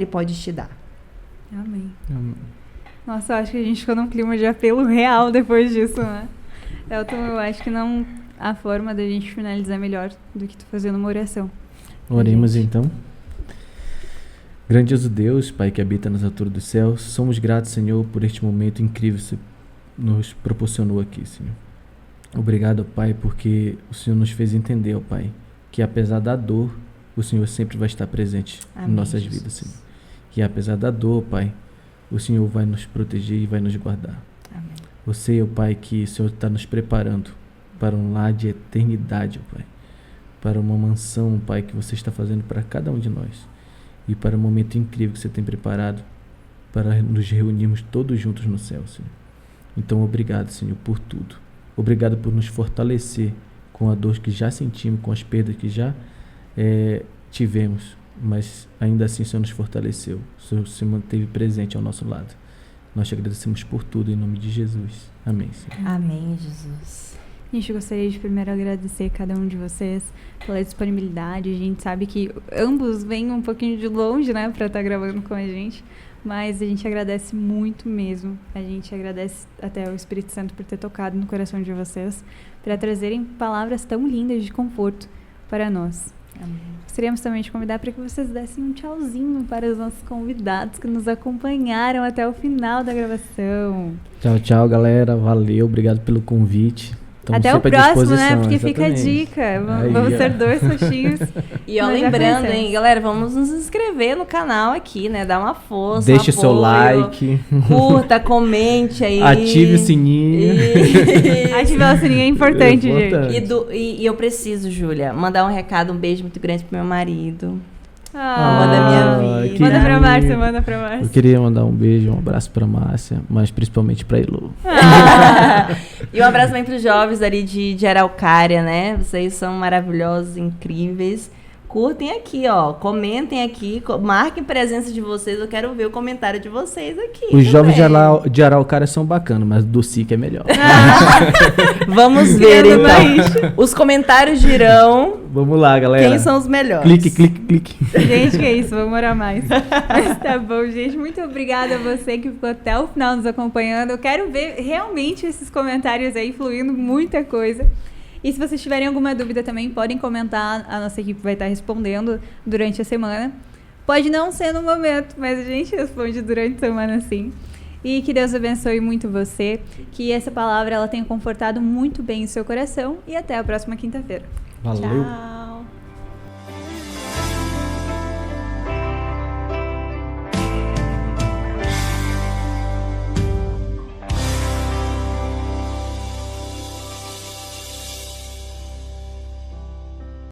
C: pode te dar.
A: Amém. Nossa, eu acho que a gente ficou num clima de apelo real depois disso, né? Eu acho que não há forma da gente finalizar melhor do que tu fazendo uma oração.
B: Oremos então. Grandioso Deus, Pai que habita nas alturas dos céus, somos gratos, Senhor, por este momento incrível que você nos proporcionou aqui, Senhor. Obrigado, Pai, porque o Senhor nos fez entender, ó Pai, que apesar da dor, o Senhor sempre vai estar presente em nossas vidas, Senhor. Que apesar da dor, Pai, o Senhor vai nos proteger e vai nos guardar. Amém. Eu sei, ó Pai, que o Senhor está nos preparando para um lar de eternidade, ó Pai. Para uma mansão, Pai, que você está fazendo para cada um de nós. E para o momento incrível que você tem preparado para nos reunirmos todos juntos no céu, Senhor. Então, obrigado, Senhor, por tudo. Obrigado por nos fortalecer com a dor que já sentimos, com as perdas que já tivemos. Mas, ainda assim, o Senhor nos fortaleceu. O Senhor se manteve presente ao nosso lado. Nós te agradecemos por tudo, em nome de Jesus. Amém, Senhor.
C: Amém, Jesus.
A: Gente, eu gostaria de primeiro agradecer a cada um de vocês pela disponibilidade. A gente sabe que ambos vêm um pouquinho de longe, né, para estar gravando com a gente. Mas a gente agradece muito mesmo. A gente agradece até ao Espírito Santo por ter tocado no coração de vocês, para trazerem palavras tão lindas de conforto para nós. Amém. Gostaríamos também de convidar para que vocês dessem um tchauzinho para os nossos convidados que nos acompanharam até o final da gravação.
B: Tchau, tchau, galera. Valeu, obrigado pelo convite.
A: Até o próximo, né? Porque fica a dica. Vamos ser 2 roxinhos.
C: E ó, lembrando, hein, galera, vamos nos inscrever no canal aqui, né? Dá uma força,
B: deixe seu like.
C: Curta, comente aí.
B: Ative o sininho.
A: Ativar o sininho é importante, gente.
C: E eu preciso, Júlia, mandar um recado, um beijo muito grande pro meu marido. Da minha vida.
A: Manda pra Márcia, manda pra Márcia.
B: Eu queria mandar um beijo, um abraço pra Márcia, mas principalmente pra Elo.
C: E um abraço também pros jovens ali de Araucária, né? Vocês são maravilhosos, incríveis. Curtem aqui, ó. Comentem aqui. Marquem presença de vocês. Eu quero ver o comentário de vocês aqui.
B: Os jovens de Araucária são bacanas, mas do SIC é melhor.
C: Vamos ver, então. Os comentários dirão.
B: Vamos lá, galera.
C: Quem são os melhores.
B: Clique.
A: Gente, que é isso. Vamos orar mais. Mas tá bom, gente. Muito obrigada a você que ficou até o final nos acompanhando. Eu quero ver realmente esses comentários aí fluindo muita coisa. E se vocês tiverem alguma dúvida também, podem comentar, a nossa equipe vai estar respondendo durante a semana. Pode não ser no momento, mas a gente responde durante a semana sim. E que Deus abençoe muito você, que essa palavra ela tenha confortado muito bem o seu coração e até a próxima quinta-feira.
B: Valeu!
C: Tchau!